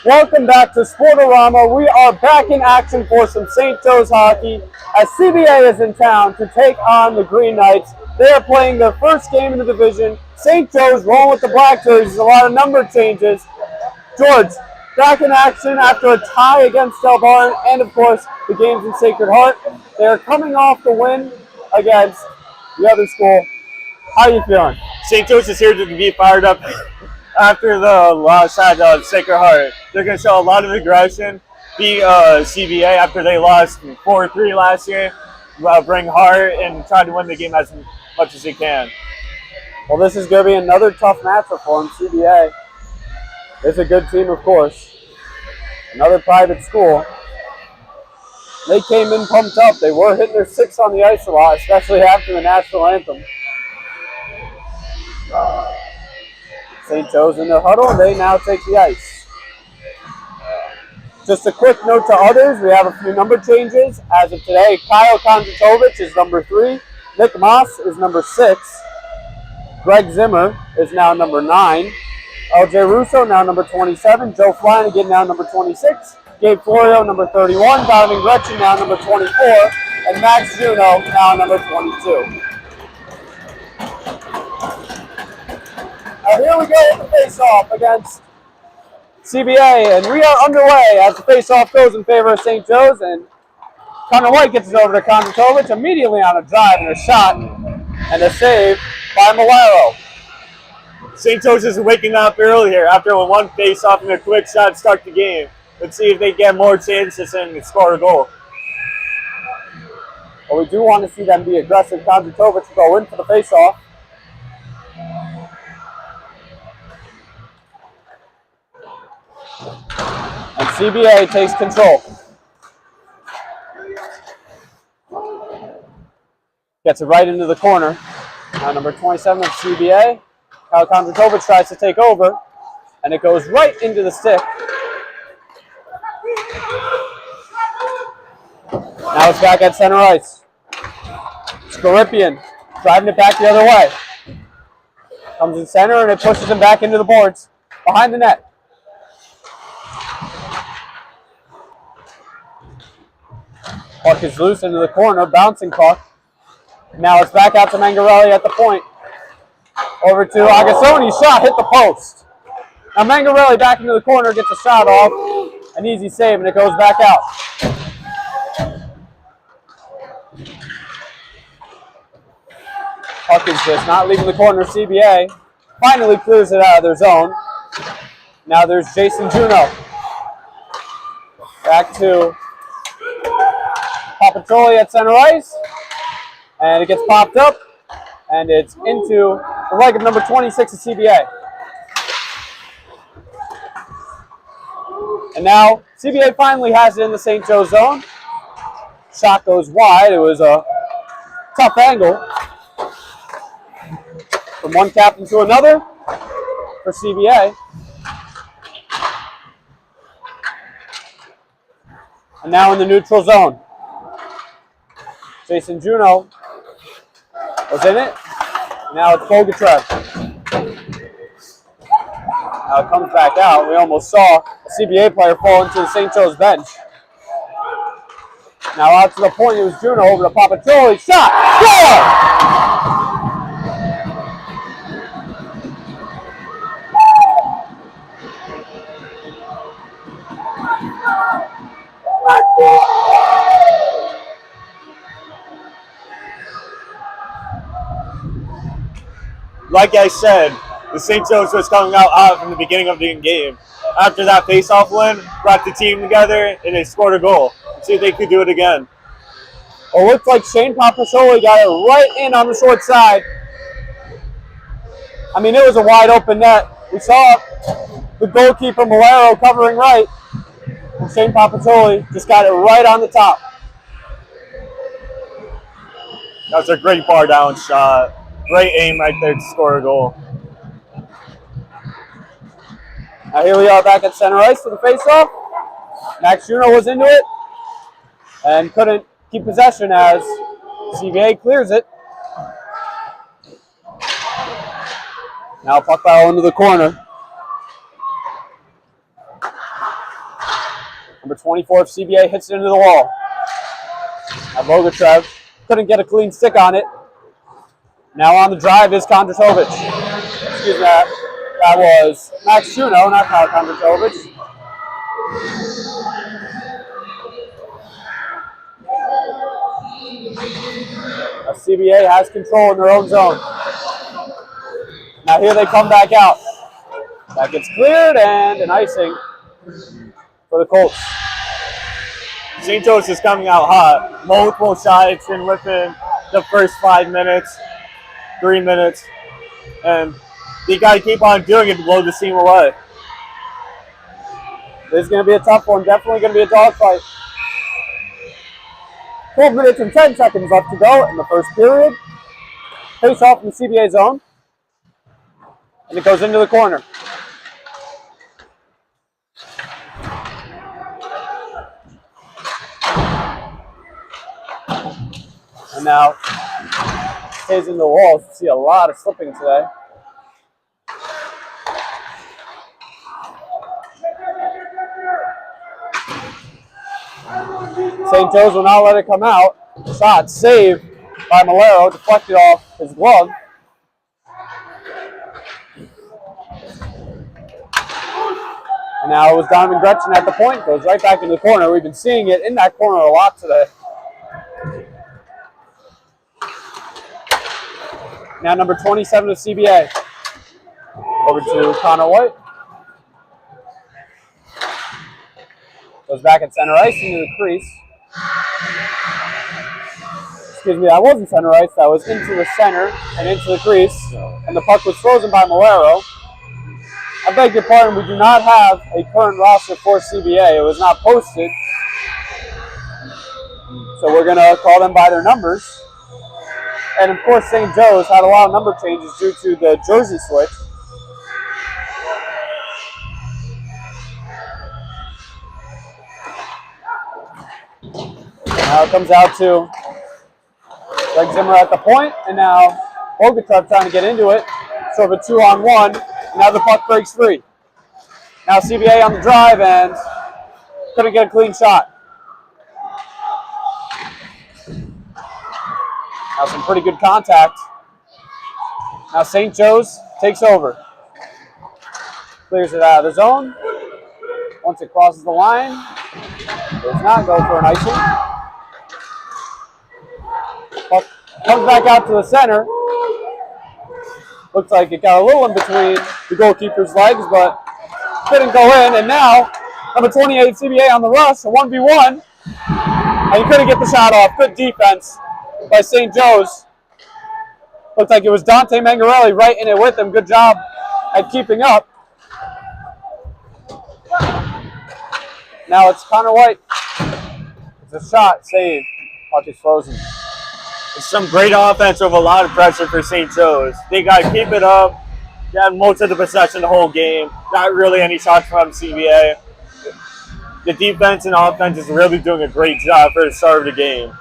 Welcome back to Sportorama. We are back in action for some St. Joe's hockey as CBA is in town to take on the Green Knights. They are playing their first game in the division. St. Joe's rolling with the black jerseys, a lot of number changes. George, back in action after a tie against Del Barn and, of course, the games in Sacred Heart. They are coming off the win against the other school. How are you feeling? St. Joe's is here to be fired up after the loss at Sacred Heart. They're going to show a lot of aggression, beat CBA after they lost 4-3 last year, bring heart, and try to win the game as much as they can. Well, this is going to be another tough matchup for them. CBA is a good team, of course. Another private school. They came in pumped up. They were hitting their six on the ice a lot, especially after the national anthem. St. Joe's in their huddle, and they now take the ice. Just a quick note to others, we have a few number changes. As of today, Kyle Kondratovich is number 3. Nick Moss is number 6. Greg Zimmer is now number 9. LJ Russo now number 27. Joe Flanagan now number 26. Gabe Florio number 31. Donovan Gretchen now number 24. And Max Juno now number 22. Here we go with the face-off against CBA, and we are underway as the face-off goes in favor of St. Joe's, and Connor White gets it over to Kondratovich immediately on a drive and a shot, and a save by Malaro. St. Joe's is waking up early here after a one face-off and a quick shot to start the game. Let's see if they get more chances and score a goal. Well, we do want to see them be aggressive. Kondratovich go in for the face-off. And CBA takes control. Gets it right into the corner. Now number 27 of CBA. Kyle Kondratovich tries to take over, and it goes right into the stick. Now it's back at center ice. Skoripian driving it back the other way. Comes in center, and it pushes him back into the boards. Behind the net. Puck is loose into the corner, bouncing puck. Now it's back out to Mangarelli at the point. Over to Agassoni, shot, hit the post. Now Mangarelli back into the corner, gets a shot off. An easy save, and it goes back out. Puck is just not leaving the corner. CBA finally clears it out of their zone. Now there's Jason Juno. Back to Papatroli at center ice, and it gets popped up, and it's into the leg of number 26 of CBA. And now CBA finally has it in the St. Joe zone. Shot goes wide. It was a tough angle from one captain to another for CBA. And now in the neutral zone. Jason Juno was in it. Now it's Bogatrev. Now it comes back out. We almost saw a CBA player fall into the St. Joe's bench. Now out to the point, it was Juno over to Papatroli. Shot! Score! Like I said, the St. Joe's was coming out hot from the beginning of the game. After that face-off win, brought the team together, and they scored a goal. Let's see if they could do it again. It looked like Shane Papasoli got it right in on the short side. I mean, it was a wide open net. We saw the goalkeeper Malero covering right. And Shane Papasoli just got it right on the top. That was a great bar down shot. Great aim right there to score a goal. Now here we are back at center ice for the faceoff. Max Juno was into it and couldn't keep possession as CBA clears it. Now puck battle into the corner. Number 24 of CBA hits it into the wall. Now Bogatrev couldn't get a clean stick on it. Now on the drive is Kondratovic. Excuse me, that was Max Juno, not Kyle Kondratovic. Now CBA has control in their own zone. Now here they come back out. That gets cleared and an icing for the Colts. St. Joe's is coming out hot. Multiple shots in within the first 5 minutes, 3 minutes, and they got to keep on doing it to blow the steam away. This is going to be a tough one. Definitely going to be a dogfight. 12 minutes and 10 seconds left to go in the first period. Face off in the CBA zone. And it goes into the corner. And now stays in the walls. You see a lot of slipping today. St. Joe's will not let it come out. Shot saved by Malero, deflected off his glove. And now it was Donovan Gretchen at the point, goes right back in the corner. We've been seeing it in that corner a lot today. Now number 27 of CBA. Over to Connor White. Goes back at center ice into the crease. Excuse me, that wasn't center ice. That was into the center and into the crease. And the puck was frozen by Malero. I beg your pardon, we do not have a current roster for CBA. It was not posted. So we're going to call them by their numbers. And of course, St. Joe's had a lot of number changes due to the jersey switch. Now it comes out to Greg Zimmer at the point, and now Bogatrev trying to get into it. Sort of a 2-on-1. Now the puck breaks free. Now CBA on the drive and couldn't get a clean shot. Now some pretty good contact. Now St. Joe's takes over. Clears it out of the zone. Once it crosses the line, does not go for an icing. Puck comes back out to the center. Looks like it got a little in between the goalkeeper's legs, but couldn't go in. And now, number 28 CBA on the rush, a 1v1. And he couldn't get the shot off. Good defense by St. Joe's. Looked like it was Dante Mangarelli right in it with him. Good job at keeping up. Now it's Connor White. It's a shot, save. Puck is frozen. It's some great offense with a lot of pressure for St. Joe's. They got to keep it up. They had most of the possession the whole game. Not really any shots from CBA. The defense and offense is really doing a great job for the start of the game.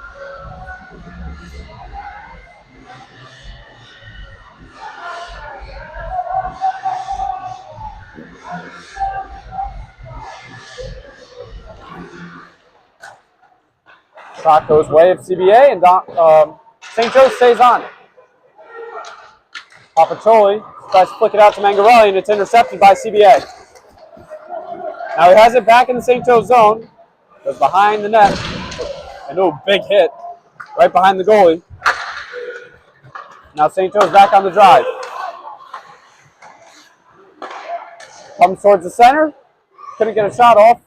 Shot goes way of CBA, and St. Joe stays on. Papacholi tries to flick it out to Mangarelli, and it's intercepted by CBA. Now he has it back in the St. Joe zone. Goes behind the net. And big hit right behind the goalie. Now St. Joe's back on the drive. Comes towards the center. Couldn't get a shot off.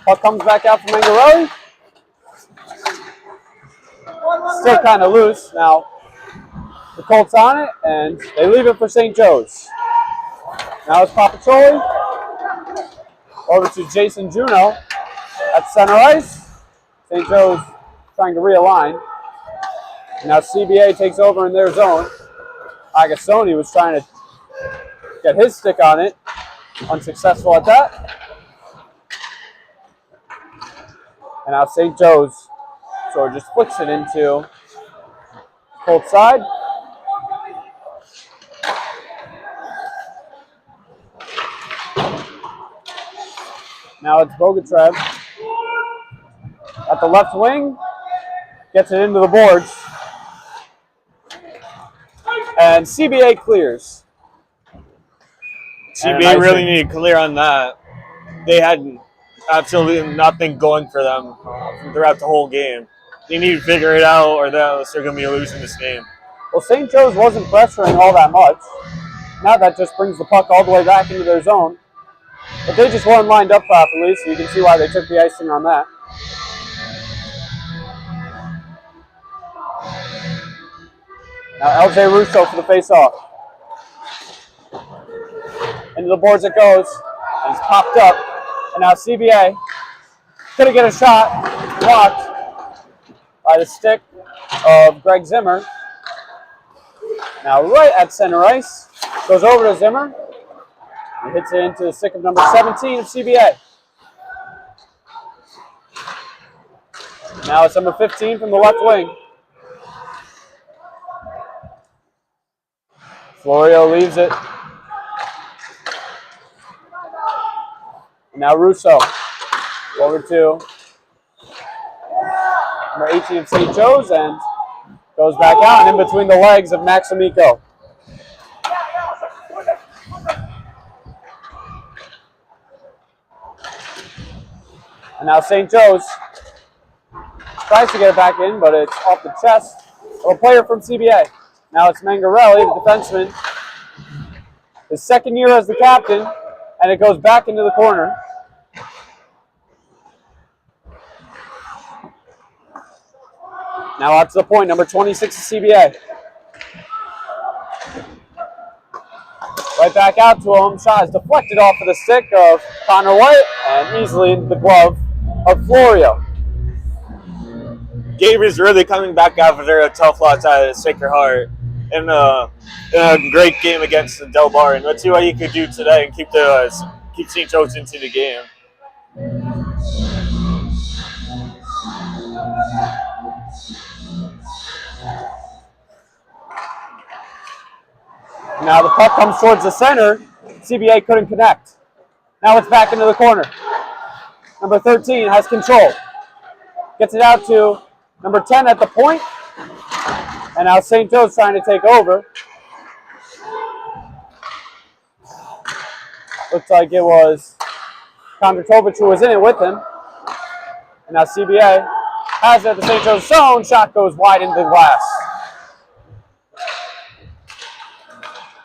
Puck comes back out from Mangarelli. Still kind of loose. Now the Colts on it, and they leave it for St. Joe's. Now it's Papacholi. Over to Jason Juneau at center ice. St. Joe's trying to realign. Now CBA takes over in their zone. Agassoni was trying to get his stick on it. Unsuccessful at that. And now St. Joe's sort of just flicks it into Colts side. Now it's Bogatrev at the left wing. Gets it into the boards. And CBA clears. CBA really needed to clear on that. They had absolutely nothing going for them throughout the whole game. They need to figure it out, or else they're going to be losing this game. Well, St. Joe's wasn't pressuring all that much. Now that just brings the puck all the way back into their zone. But they just weren't lined up properly, so you can see why they took the icing on that. Now LJ Russo for the face-off. Into the boards it goes. And it's popped up. And now CBA couldn't get a shot. Blocked by the stick of Greg Zimmer. Now right at center ice. Goes over to Zimmer. And hits it into the stick of number 17 of CBA. Now it's number 15 from the left wing. Florio leaves it. Now Russo over to number 18 of St. Joe's and goes back out and in between the legs of Max Amico. And now St. Joe's tries to get it back in, but it's off the chest of a player from CBA. Now it's Mangarelli, the defenseman. His second year as the captain, and it goes back into the corner. Now up to the point, number 26 of CBA. Right back out to him. Shot is deflected off of the stick of Connor White and easily into the glove of Florio. Gabe is really coming back after a tough loss out of Sacred Heart in a great game against Del Mar. And let's see what he could do today and keep St. Joe's into the game. Now the puck comes towards the center. CBA couldn't connect. Now it's back into the corner. Number 13 has control. Gets it out to number 10 at the point. And now St. Joe's trying to take over. Looks like it was Kondratovic who was in it with him. And now CBA has it at the St. Joe's zone. Shot goes wide into the glass.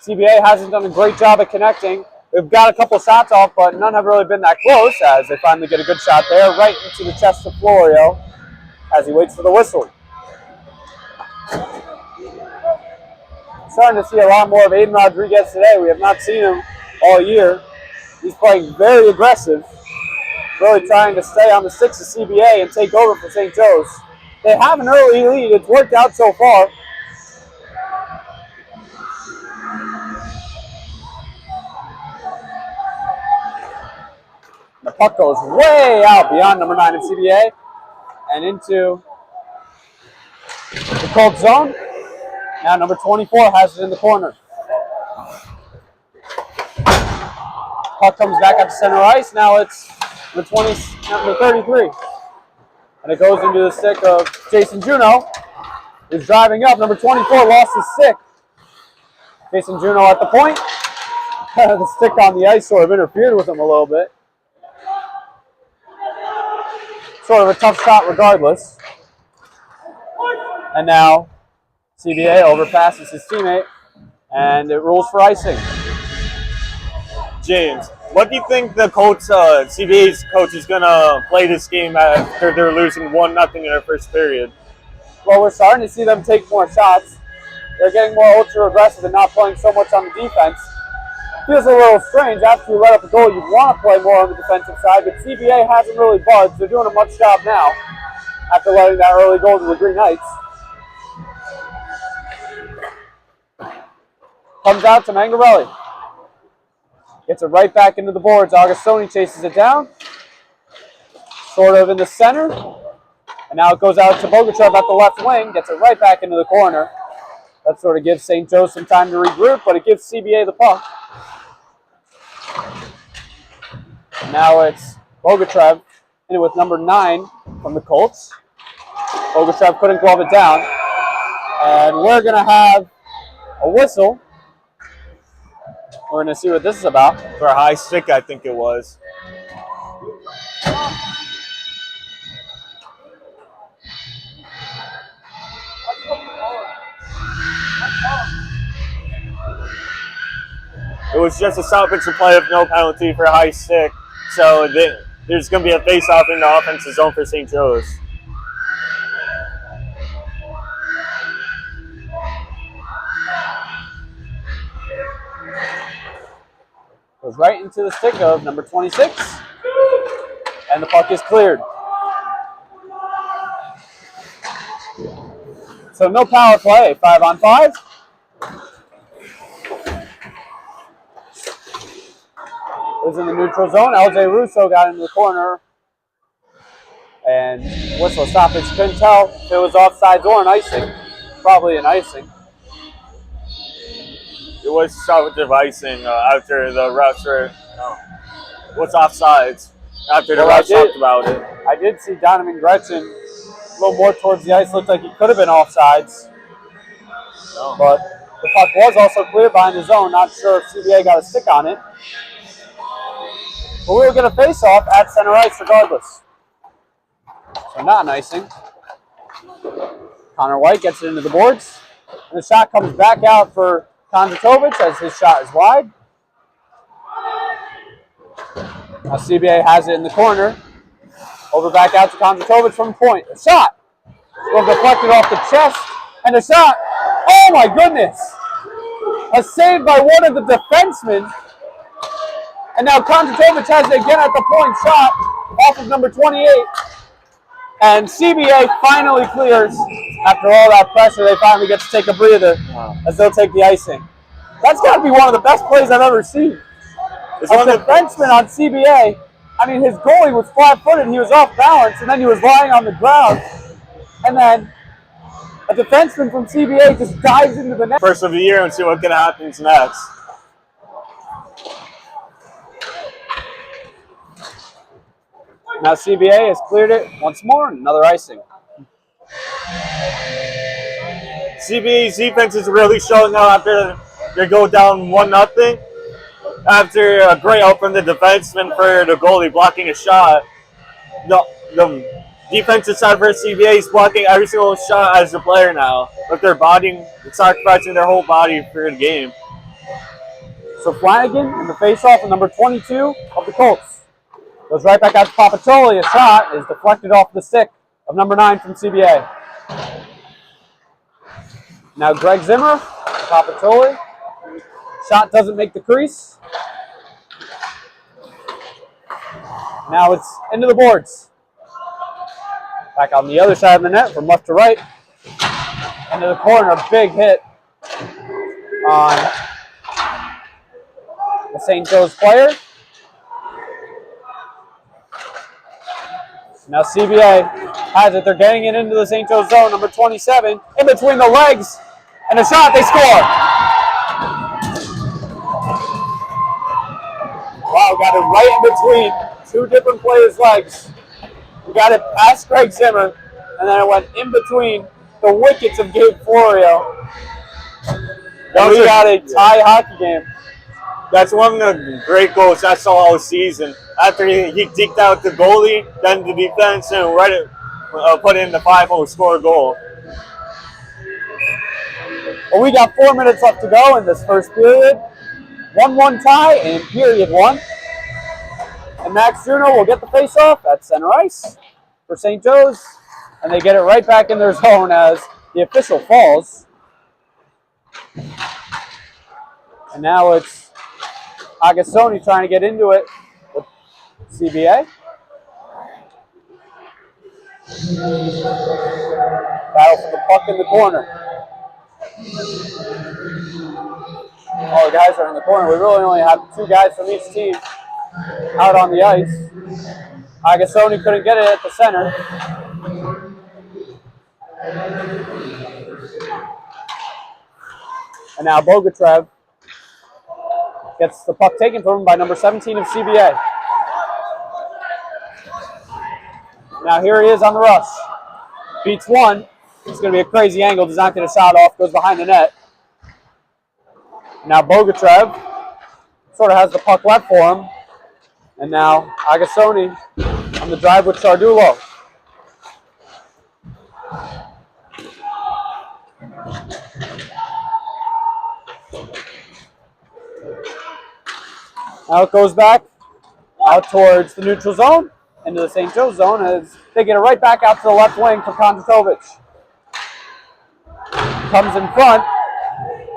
CBA hasn't done a great job at connecting. We've got a couple shots off, but none have really been that close as they finally get a good shot there, right into the chest of Florio as he waits for the whistle. Starting to see a lot more of Aiden Rodriguez today. We have not seen him all year. He's playing very aggressive, really trying to stay on the 6 of CBA and take over for St. Joe's. They have an early lead. It's worked out so far. The puck goes way out beyond number 9 of CBA and into the Colt zone. Now number 24 has it in the corner. Puck comes back up to center ice. Now it's number 33. And it goes into the stick of Jason Juneau, who's driving up. Number 24 lost his stick. Jason Juneau at the point. The stick on the ice sort of interfered with him a little bit. Sort of a tough shot regardless. And now CBA overpasses his teammate, and it rules for icing. James, what do you think the coach, CBA's coach, is going to play this game after they're losing 1-0 in their first period? Well, we're starting to see them take more shots. They're getting more ultra aggressive and not playing so much on the defense. Feels a little strange. After you let up a goal, you'd want to play more on the defensive side, but CBA hasn't really budged. They're doing a much job now after letting that early goal to the Green Knights. Comes out to Mangarelli. Gets it right back into the boards. Augustoni chases it down. Sort of in the center. And now it goes out to Bogachev at the left wing. Gets it right back into the corner. That sort of gives St. Joe some time to regroup, but it gives CBA the puck. Now it's Bogachev in it with number 9 from the Colts. Bogachev couldn't glove it down. And we're going to have a whistle. We're going to see what this is about. For a high stick, I think it was. It was just a stoppage to play with no penalty for a high stick. So there's going to be a face-off in the offensive zone for St. Joe's. Goes right into the stick of number 26. And the puck is cleared. So no power play, 5-on-5. It was in the neutral zone. LJ Russo got into the corner. And whistle stoppage. Couldn't tell if it was offsides or an icing. Probably an icing. It was stoppage of icing after the refs were, what's offsides? After the refs talked about it. I did see Donovan Gretchen a little more towards the ice. Looked like he could have been offsides. No. But the puck was also clear behind the zone. Not sure if CBA got a stick on it. But we were going to face off at center ice regardless. So not an icing. Connor White gets it into the boards. And the shot comes back out for Kondratovic as his shot is wide. Now CBA has it in the corner. Over back out to Kondratovic from point. A shot. Well, deflected off the chest. And a shot. Oh my goodness. A save by one of the defensemen. And now Kondratovic has it again at the point. Shot off of number 28. And CBA finally clears. After all that pressure, they finally get to take a breather as they'll take the icing. That's got to be one of the best plays I've ever seen. A defenseman on CBA, I mean, his goalie was flat-footed. He was off balance, and then he was lying on the ground. And then a defenseman from CBA just dives into the net. First of the year and see what can happen next. Now CBA has cleared it once more, another icing. CBA's defense is really showing out after they go down 1-0. After a great help from the defenseman for the goalie blocking a shot. The defensive side for CBA is blocking every single shot as a player now. With their body, sacrificing their whole body for the game. So Flanagan in the face-off with number 22 of the Colts. Goes right back out to Papatoli. A shot is deflected off the stick of number 9 from CBA. Now Greg Zimmer, Papatoli. Shot doesn't make the crease. Now it's into the boards. Back on the other side of the net from left to right. Into the corner, big hit on the St. Joe's player. Now CBA has it. They're getting it into the St. Joe's zone. Number 27 in between the legs. And a shot. They score. Wow, got it right in between two different players' legs. We got it past Greg Zimmer. And then it went in between the wickets of Gabe Florio. And we got a tie hockey game. That's one of the great goals I saw all season. After he deked out the goalie, then the defense, and put in the 5-0 score goal. Well, we got 4 minutes left to go in this first period. 1-1 tie in period 1. And Max Juno will get the face-off at center ice for St. Joe's. And they get it right back in their zone as the official falls. And now it's Agostoni trying to get into it with CBA. Battle for the puck in the corner. All the guys are in the corner. We really only have 2 guys from each team out on the ice. Agostoni couldn't get it at the center. And now Bogatrev gets the puck taken from him by number 17 of CBA. Now here he is on the rush. Beats one. It's going to be a crazy angle. Does not get a shot off. Goes behind the net. Now Bogatrev sort of has the puck left for him. And now Agostoni on the drive with Chardulo. Now it goes back out towards the neutral zone, into the St. Joe zone, as they get it right back out to the left wing for Kondratovic. Comes in front,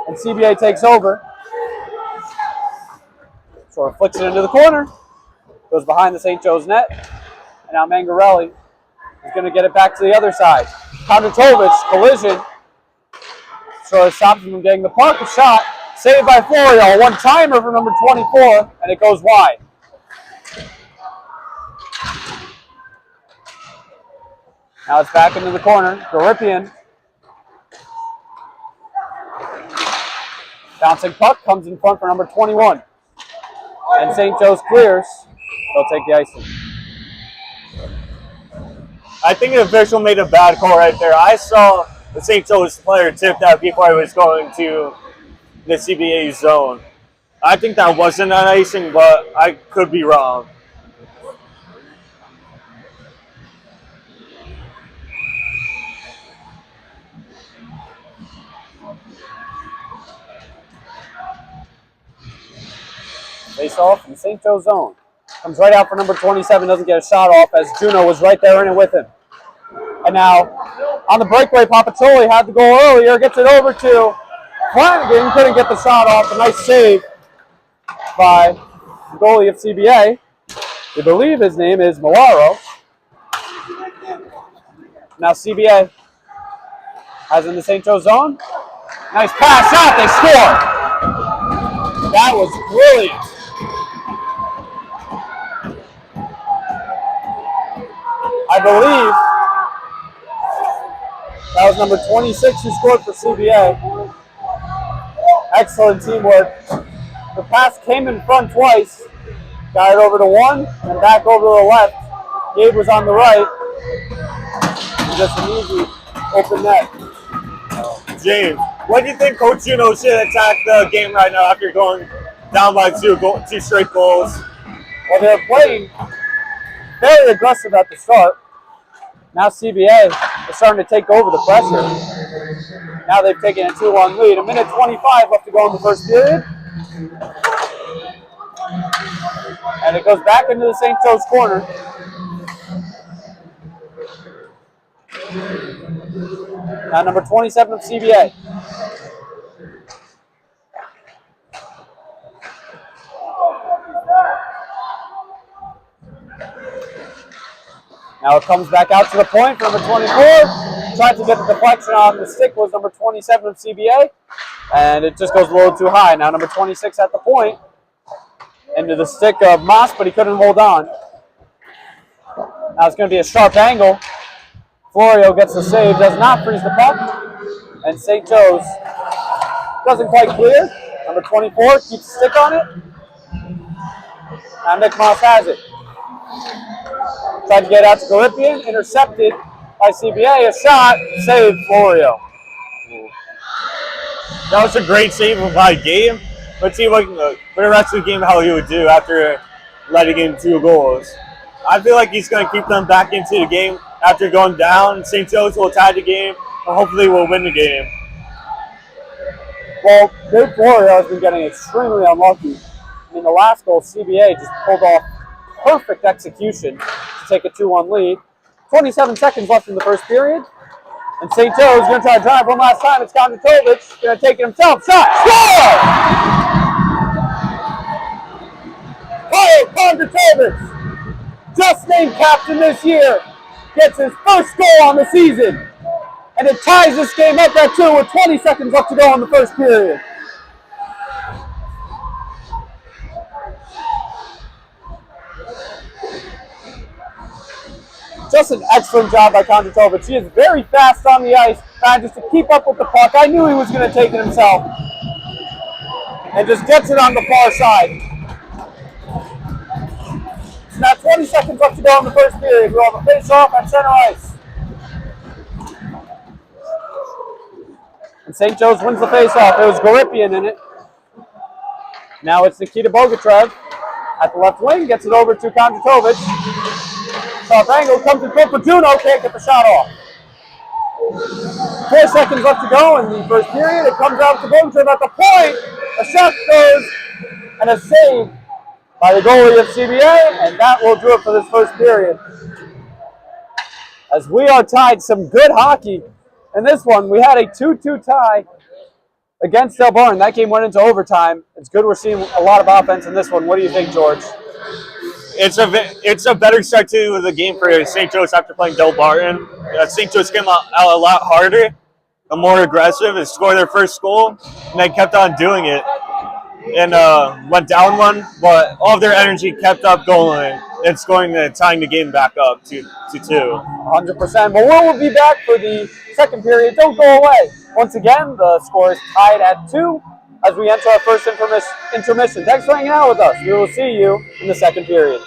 and CBA takes over. Sort of flicks it into the corner, goes behind the St. Joe's net, and now Mangarelli is going to get it back to the other side. Kondratovic, collision, sort of stops him from getting the puck, a shot. Saved by Florio, a one-timer for number 24, and it goes wide. Now it's back into the corner. Garipian. Bouncing puck comes in front for number 21. And St. Joe's clears. They'll take the icing. I think the official made a bad call right there. I saw the St. Joe's player tipped out before I was going to the CBA zone. I think that wasn't an icing, but I could be wrong. Face off in the St. Joe zone. Comes right out for number 27, doesn't get a shot off as Juno was right there in it with him. And now on the breakaway, Papacholi had the goal earlier, gets it over to Flanagan, couldn't get the shot off. A nice save by the goalie of CBA. We believe his name is Milaro. Now CBA has in the St. Joe zone. Nice pass shot, they score. That was brilliant. I believe that was number 26 who scored for CBA. Excellent teamwork. The pass came in front twice. Got it over to one and back over to the left. Gabe was on the right. And just an easy open net. James, what do you think Coach Juno should attack the game right now after going down by two straight goals? Well, they're playing very aggressive at the start. Now CBA is starting to take over the pressure. Now they've taken a 2-1 lead. 1:25 left to go in the first period. And it goes back into the St. Joe's corner. Now number 27 of CBA. Now it comes back out to the point for number 24. Tried to get the deflection on the stick was number 27 of CBA. And it just goes a little too high. Now number 26 at the point. Into the stick of Moss, but he couldn't hold on. Now it's going to be a sharp angle. Florio gets the save, does not freeze the puck. And St. Joe's doesn't quite clear. Number 24 keeps the stick on it. Now Nick Moss has it. Tried to get out to Garipian, intercepted by CBA. A shot, saved Florio. That was a great save by Gabe. Let's see what for the rest of the game how he would do after letting in 2 goals. I feel like he's going to keep them back into the game after going down. St. Joe's will tie the game, and hopefully we'll win the game. Well, Dave Florio has been getting extremely unlucky. I mean, the last goal, CBA just pulled off perfect execution to take a 2-1 lead. 27 seconds left in the first period. And St. Joe's going to try to drive one last time. It's Kondratovic going to take it himself. Shot! Score! Kyle Kondratovic, just named captain this year, gets his first goal on the season. And it ties this game up at 2 with 20 seconds left to go in the first period. Just an excellent job by Kondratovic. He is very fast on the ice, trying just to keep up with the puck. I knew he was going to take it himself. And just gets it on the far side. So now 20 seconds left to go in the first period. We'll have a face-off at center ice. And St. Joe's wins the face-off. It was Garipian in it. Now it's Nikita Bogatrev at the left wing. Gets it over to Kondratovic. Top angle comes in front for Juno. Can't get the shot off. 4 seconds left to go in the first period. It comes out to Bogatrev at the point. A shot goes and a save by the goalie of CBA. And that will do it for this first period. As we are tied, some good hockey. In this one, we had a 2-2 tie against Del Barn. That game went into overtime. It's good we're seeing a lot of offense in this one. What do you think, George? It's a better start to the game for St. Joe's after playing Del Barton. St. Joe's came out a lot harder, and more aggressive, and scored their first goal, and they kept on doing it. And went down 1, but all of their energy kept up going and scoring and tying the game back up to 2. 100%. But we'll be back for the second period. Don't go away. Once again, the score is tied at 2 as we enter our first intermission. Thanks for hanging out with us. We will see you in the second period.